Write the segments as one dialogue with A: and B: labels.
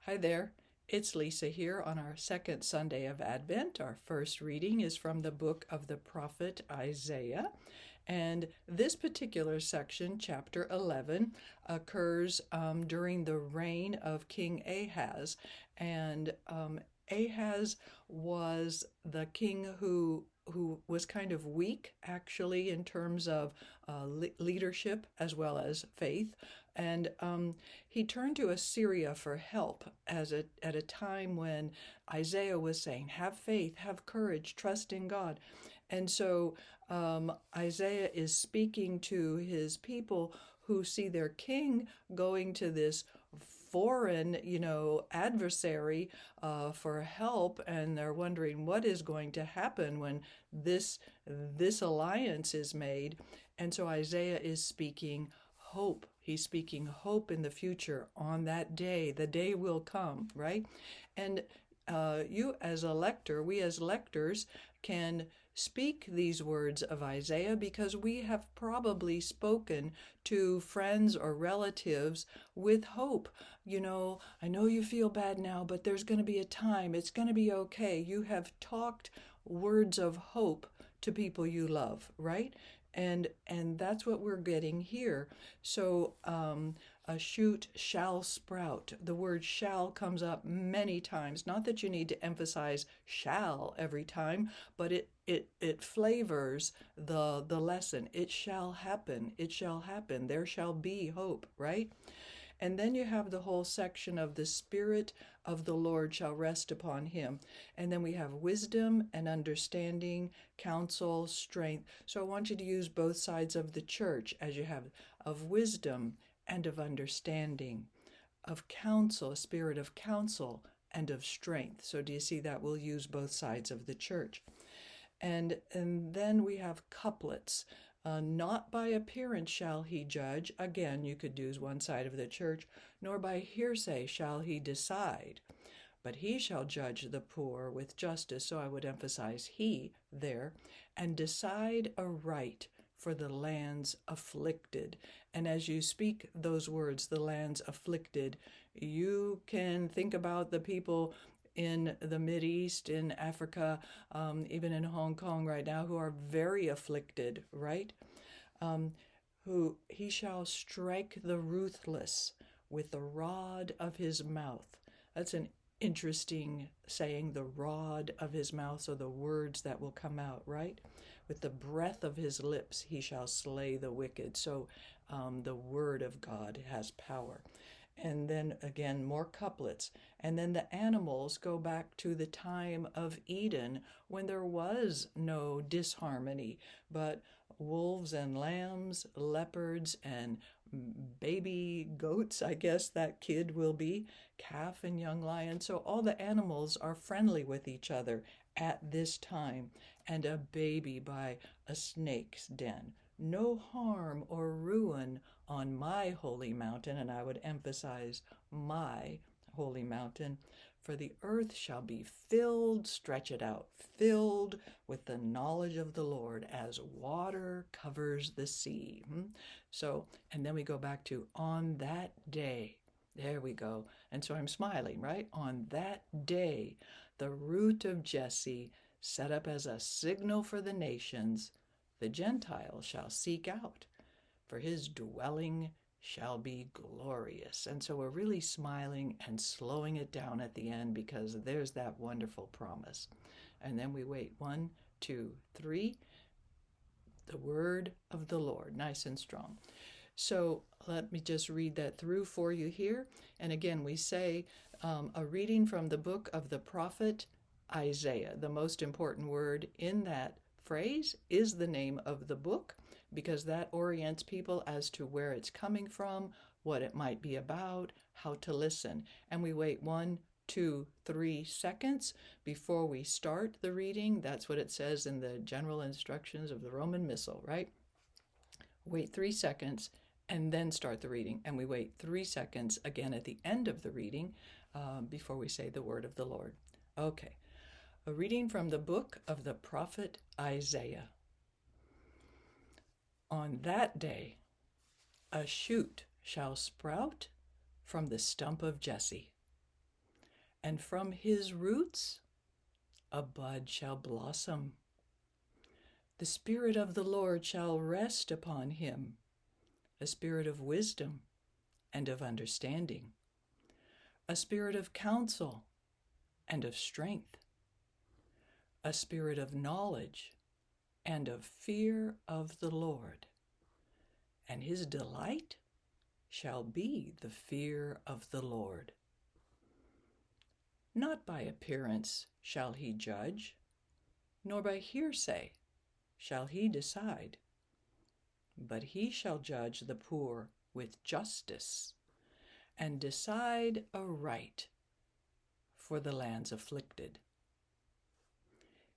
A: Hi there. It's Lisa here on our second Sunday of Advent. Our first reading is from the book of the prophet Isaiah. And this particular section, chapter 11, occurs during the reign of King Ahaz. And Ahaz was the king who was kind of weak, actually, in terms of leadership as well as faith. And he turned to Assyria for help at a time when Isaiah was saying, have faith, have courage, trust in God. And so Isaiah is speaking to his people who see their king going to this foreign, adversary for help, and they're wondering what is going to happen when this alliance is made. And so Isaiah is speaking hope. He's speaking hope in the future on that day. The day will come, right? And you as a lector, we as lectors can speak these words of Isaiah because we have probably spoken to friends or relatives with hope. I know you feel bad now, but there's going to be a time. It's going to be okay. You have talked words of hope to people you love, right? And that's what we're getting here. So a shoot shall sprout. The word shall comes up many times. Not that you need to emphasize shall every time, but it flavors the lesson. It shall happen. It shall happen. There shall be hope, right? And then you have the whole section of the Spirit of the Lord shall rest upon him. And then we have wisdom and understanding, counsel, strength. So I want you to use both sides of the church as you have of wisdom and of understanding, of counsel, a spirit of counsel and of strength. So do you see that? We'll use both sides of the church. And then we have couplets. Not by appearance shall he judge. Again, you could use one side of the church. Nor by hearsay shall he decide. But he shall judge the poor with justice. So I would emphasize he there. And decide aright for the lands afflicted. And as you speak those words, the lands afflicted, you can think about the people in the Mideast, in Africa, even in Hong Kong right now, who are very afflicted, right? Who he shall strike the ruthless with the rod of his mouth. That's an interesting saying, the rod of his mouth, so the words that will come out, right? With the breath of his lips he shall slay the wicked. So the word of God has power. And then again, more couplets. And then the animals go back to the time of Eden when there was no disharmony, but wolves and lambs, leopards and baby goats, I guess that kid will be, calf and young lion. So all the animals are friendly with each other at this time, and a baby by a snake's den. No harm or ruin on my holy mountain, and I would emphasize my holy mountain, for the earth shall be filled, stretch it out, filled with the knowledge of the Lord as water covers the sea. So, and then we go back to on that day. There we go. And so I'm smiling, right? On that day, the root of Jesse, set up as a signal for the nations, the Gentiles shall seek out, for his dwelling shall be glorious. And so we're really smiling and slowing it down at the end because there's that wonderful promise. And then we wait 1, 2, 3. The word of the Lord, nice and strong. So let me just read that through for you here. And again, we say a reading from the book of the prophet Isaiah. The most important word in that phrase is the name of the book, because that orients people as to where it's coming from, what it might be about, how to listen. And we wait 1, 2, 3 seconds before we start the reading. That's what it says in the general instructions of the Roman Missal, right? Wait 3 seconds and then start the reading. And we wait 3 seconds again at the end of the reading before we say the word of the Lord. Okay. A reading from the book of the prophet Isaiah. On that day, a shoot shall sprout from the stump of Jesse. and from his roots a bud shall blossom. The Spirit of the Lord shall rest upon him, a spirit of wisdom and of understanding, a spirit of counsel and of strength, a spirit of knowledge and of fear of the Lord. And his delight shall be the fear of the Lord. Not by appearance shall he judge, nor by hearsay shall he decide, but he shall judge the poor with justice and decide aright for the land's afflicted.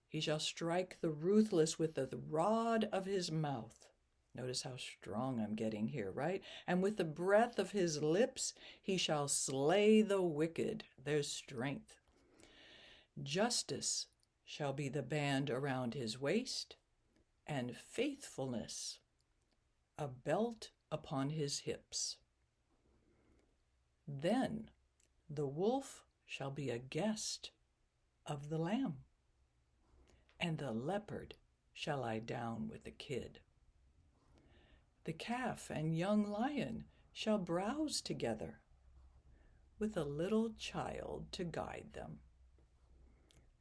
A: He shall strike the ruthless with the rod of his mouth. Notice how strong I'm getting here, right? And with the breath of his lips, he shall slay the wicked. There's strength. Justice shall be the band around his waist, and faithfulness a belt upon his hips. Then the wolf shall be a guest of the lamb, and the leopard shall lie down with the kid. The calf and young lion shall browse together, with a little child to guide them.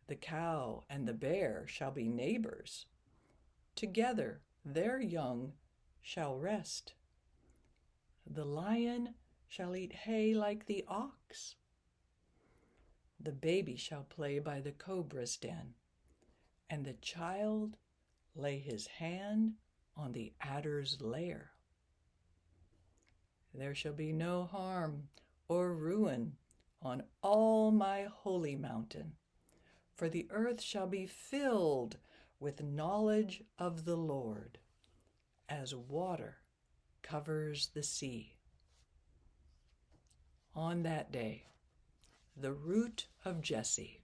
A: The cow and the bear shall be neighbors. Together their young shall rest. The lion shall eat hay like the ox. The baby shall play by the cobra's den, and the child lay his hand on the adder's lair. There shall be no harm or ruin on all my holy mountain, for the earth shall be filled with knowledge of the Lord, as water covers the sea. On that day, the root of Jesse,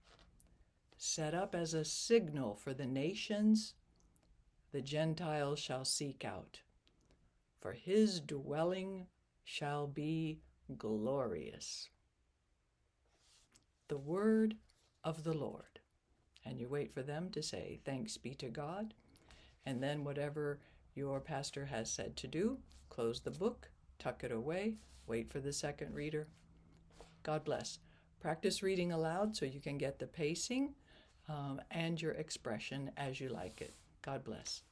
A: set up as a signal for the nations, the Gentiles shall seek out, for his dwelling shall be glorious. The word of the Lord. And you wait for them to say, thanks be to God. And then whatever your pastor has said to do, close the book, tuck it away, wait for the second reader. God bless. Practice reading aloud so you can get the pacing and your expression as you like it. God bless.